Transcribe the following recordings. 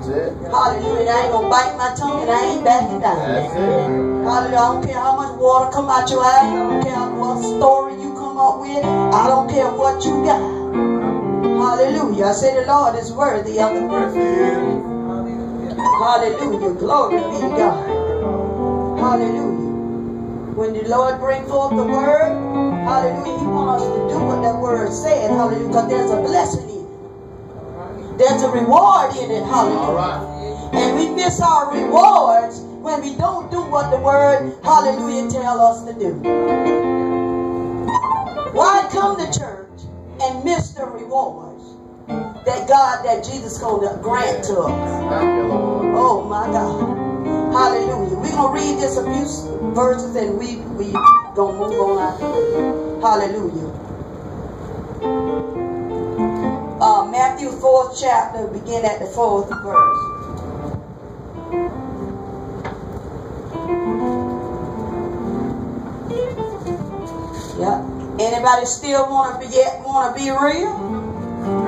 That's it. Hallelujah. I ain't gonna bite my tongue and I ain't backing down. That's it. Hallelujah. I don't care how much water come out your eyes. I don't care what story you come up with. I don't care what you got. Hallelujah. I say the Lord is worthy of the praise. Hallelujah. Glory be to God. Hallelujah. When the Lord bring forth the word, hallelujah, He wants us to do what that word said. Hallelujah. Because there's a blessing in it. There's a reward in it. Hallelujah. All right. And we miss our rewards when we don't do what the word, hallelujah, tell us to do. Why come to church and miss the rewards that God, that Jesus going to grant to us? Thank you, Lord. Oh my God. Hallelujah. We're going to read this abuse verses and we going to move on out here. Hallelujah. Matthew 4th chapter, begin at the 4th verse. Yeah. Anybody still want to be real?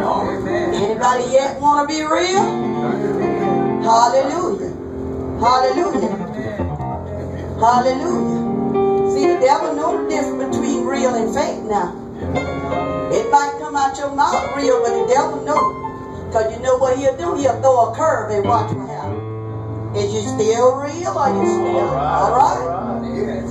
No. Amen. Anybody yet want to be real? Hallelujah. Hallelujah. Hallelujah. See, the devil knows the difference between real and fake now. It might come out your mouth real, but the devil knows. Because you know what he'll do? He'll throw a curve and watch what happens. Is you still real or you still? All right?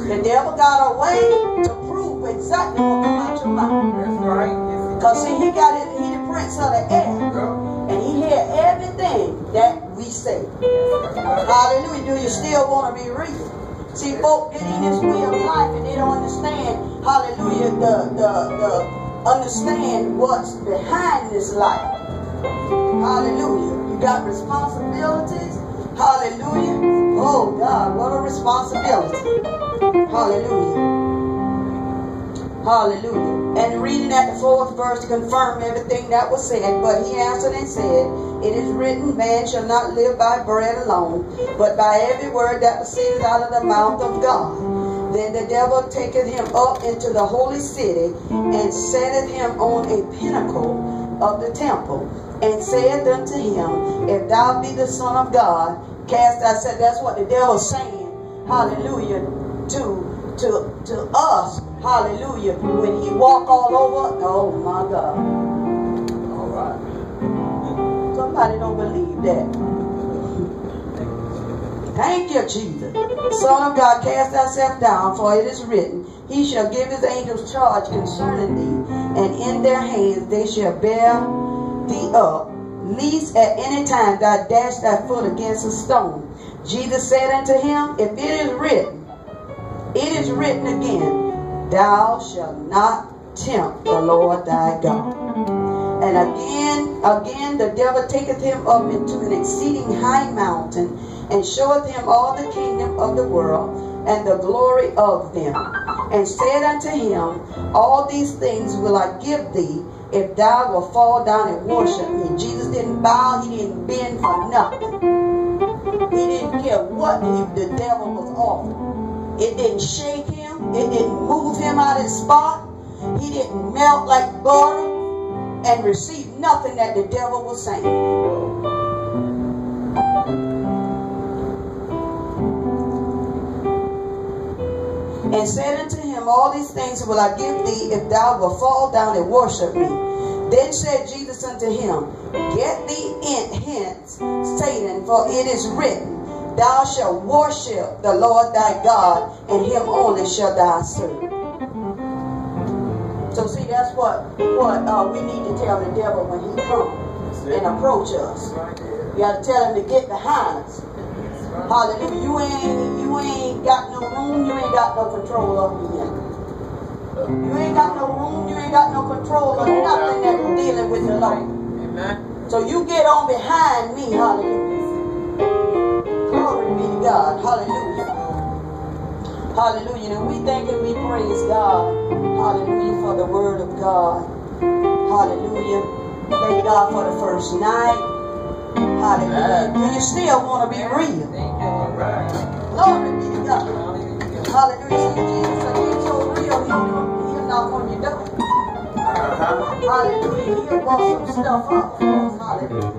The devil got a way to prove exactly what come out your mouth. That's right. Because see, he the prince of the air. And he hear everything that we say. Hallelujah. Do you still want to be real? See, folk get in this way of life and they don't understand, hallelujah, understand what's behind this life. Hallelujah. You got responsibilities. Hallelujah. Oh God, what a responsibility. Hallelujah. Hallelujah. And reading at the 4th verse to confirm everything that was said. But he answered and said, it is written, man shall not live by bread alone, but by every word that proceedeth out of the mouth of God. Then the devil taketh him up into the holy city, and setteth him on a pinnacle of the temple, and said unto him, if thou be the Son of God, cast thyself. That's what the devil's saying. Hallelujah. To us. Hallelujah. When he walk all over. Oh my God. All right. Somebody don't believe that. Thank you, Jesus. Son of God, cast thyself down, for it is written, he shall give his angels charge concerning thee, and in their hands they shall bear thee up, lest at any time thou dash thy foot against a stone. Jesus said unto him, if it is written again, thou shalt not tempt the Lord thy God. And again the devil taketh him up into an exceeding high mountain, and showeth him all the kingdom of the world, and the glory of them, and said unto him, all these things will I give thee, if thou wilt fall down and worship me. Jesus didn't bow, he didn't bend for nothing. He didn't care what the devil was offering. It didn't shake him, it didn't move him out of his spot. He didn't melt like butter and receive nothing that the devil was saying. And said unto him, all these things will I give thee, if thou wilt fall down and worship me. Then said Jesus unto him, get thee hence, Satan, for it is written, thou shalt worship the Lord thy God, and him only shalt thou serve. So see, that's what we need to tell the devil when he comes and approach us. You got to tell him to get behind us. Hallelujah. You ain't got no room, you ain't got no control over him. You ain't got no room, you ain't got no control of nothing that's dealing with the Lord. Amen. So you get on behind me, hallelujah. Glory be to God, hallelujah. Hallelujah. And we thank and we praise God, hallelujah, for the word of God. Hallelujah. Thank God for the first night. Hallelujah. Do you still want to be real? Glory be to God. Hallelujah. See, Jesus said he's so real, he'll knock on your door. Hallelujah. He'll bust some stuff up for us. Hallelujah.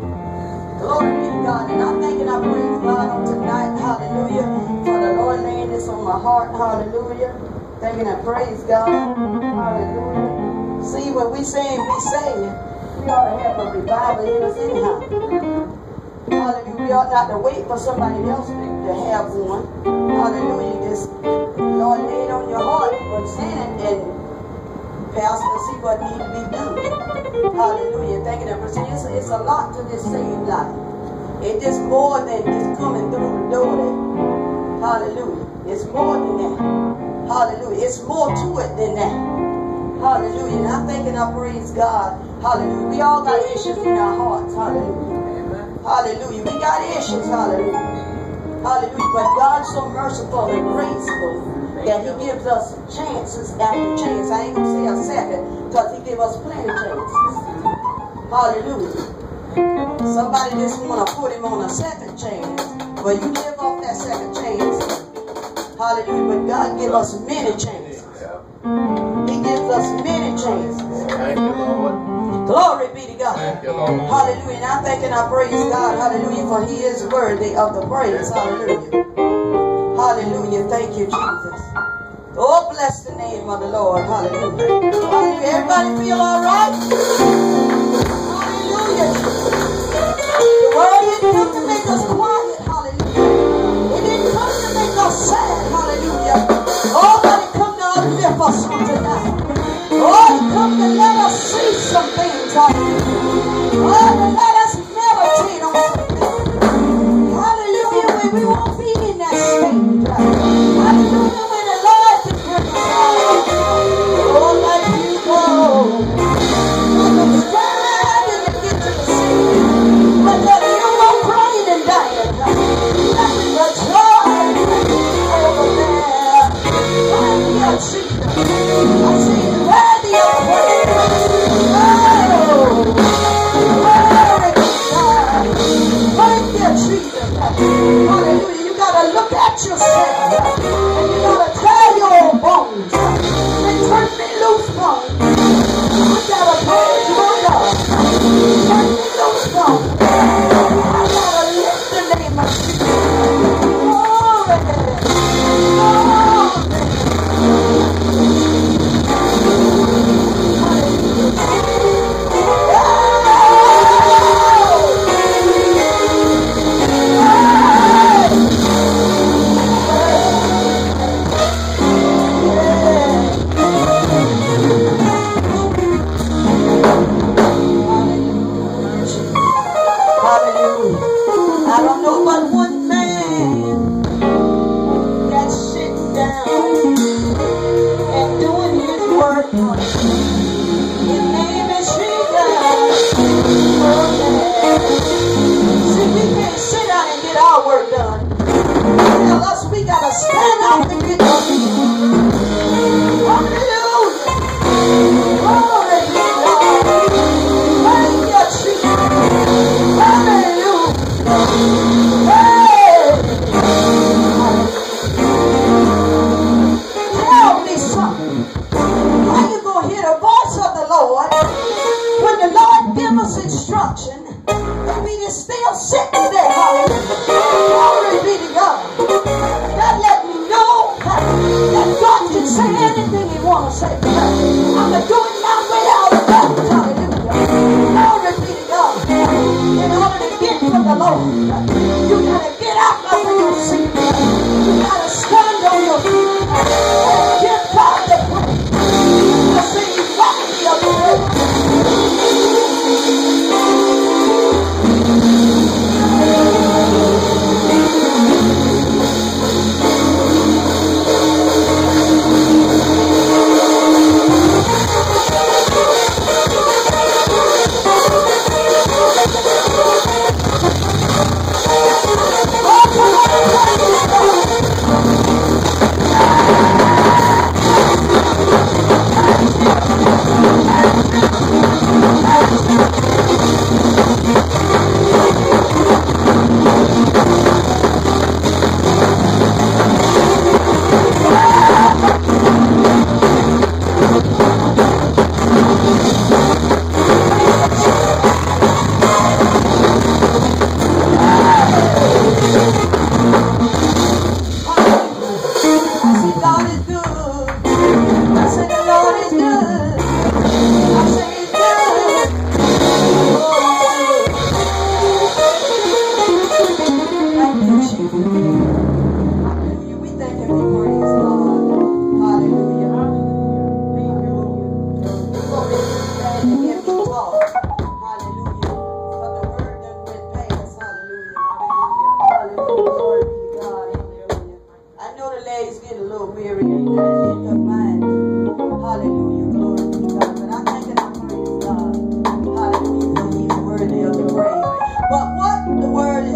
Glory be to God. And God on tonight. Hallelujah. For the Lord laying this on my heart. Hallelujah. Thanking and praise God. Hallelujah. See, when we say, we ought to have a revival in us anyhow. Hallelujah. We ought not to wait for somebody else to have one. Hallelujah. Just, Lord, lay it on your heart. But sin and Pastor, see what needs to be done. Hallelujah. Thanking and praise. It's a lot to this saved life. It's just more than just coming through the door there. Hallelujah. It's more than that. Hallelujah. It's more to it than that. Hallelujah. And I'm thinking I praise God. Hallelujah. We all got issues in our hearts. Hallelujah. Hallelujah. We got issues. Hallelujah. Hallelujah. But God's so merciful and graceful that He gives us chances after chance. I ain't going to say a second because He gives us plenty of chances. Hallelujah. Somebody just want to put Him on a second chance. But you give up that second chance. Hallelujah. But God gives us many chances. He gives us many chances. Thank you, Lord. Glory be to God. Thank you, Lord. Hallelujah. And I'm thinking I praise God. Hallelujah. For He is worthy of the praise. Hallelujah. Hallelujah. Thank you, Jesus. Oh, bless the name of the Lord. Hallelujah. Hallelujah. Everybody feel all right? Hallelujah. The word didn't come to make us quiet. Hallelujah. It didn't come to make us sad. Hallelujah. Oh, but it come to uplift us on tonight. Oh, it come to let us see some things. Hallelujah. Oh, to let us meditate on some things. Hallelujah. When we won't be in that stage. Hallelujah. When the Lord can bring us out. Oh, let you go. Understand and get to the sea. But let you go crying and dying. Nothing but joy over there. Worthy of Jesus. I say worthy of praise. Oh, glory to God. Worthy of Jesus. Hallelujah. You got to look at yourself. And you got to tear your own bones. And turn me loose bones. You got to praise your God. Turn me loose bones. I got to lift the name of Jesus. Glory. Hallelujah. I don't know but one man that's sitting down and doing his work. His name is Jesus. Oh, yeah. See, we can't sit down and get our work done. Tell us we got to stand up and get done. Hallelujah. Glory to God. Thank you, Jesus. Hallelujah. Hey. Tell me something. How you going to hear the voice of the Lord when the Lord gives us instruction and we just still sitting there? Hallelujah. Glory be to God. That let me know that God can say anything He wants to say. I'm going to do it my way out of that. Hallelujah. Glory be to God. In order to get from the Lord, you got to get out of your seat. You got to stand on your feet and give God the praise. To say He's worthy of the praise. Oh,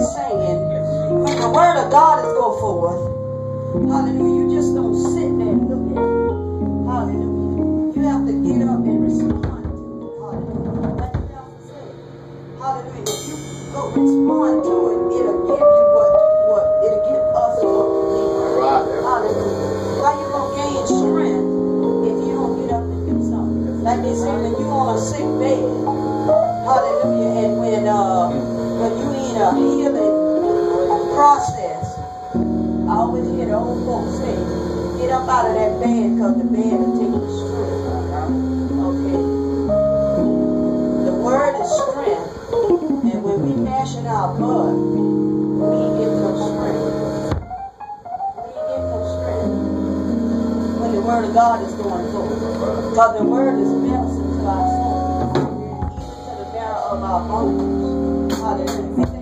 is saying, when the word of God is go forth, hallelujah, you just don't sit there and look at it. Hallelujah. You have to get up and respond to it. Hallelujah. Like the pastor said. Hallelujah. If you go respond to it, it'll give you what it'll give us what we need. Hallelujah. How you gonna gain strength if you don't get up and do something? Like they say, when you on a sick bed, hallelujah, and when you need a healing process, I always hear the old folks say, get up out of that bed because the bed will take you strength. Okay? The word is strength. And when we mash it our blood, we ain't get no strength. We ain't get no strength when the word of God is going forward. Because the word is medicine to our soul, even to the marrow of our bones. Hallelujah.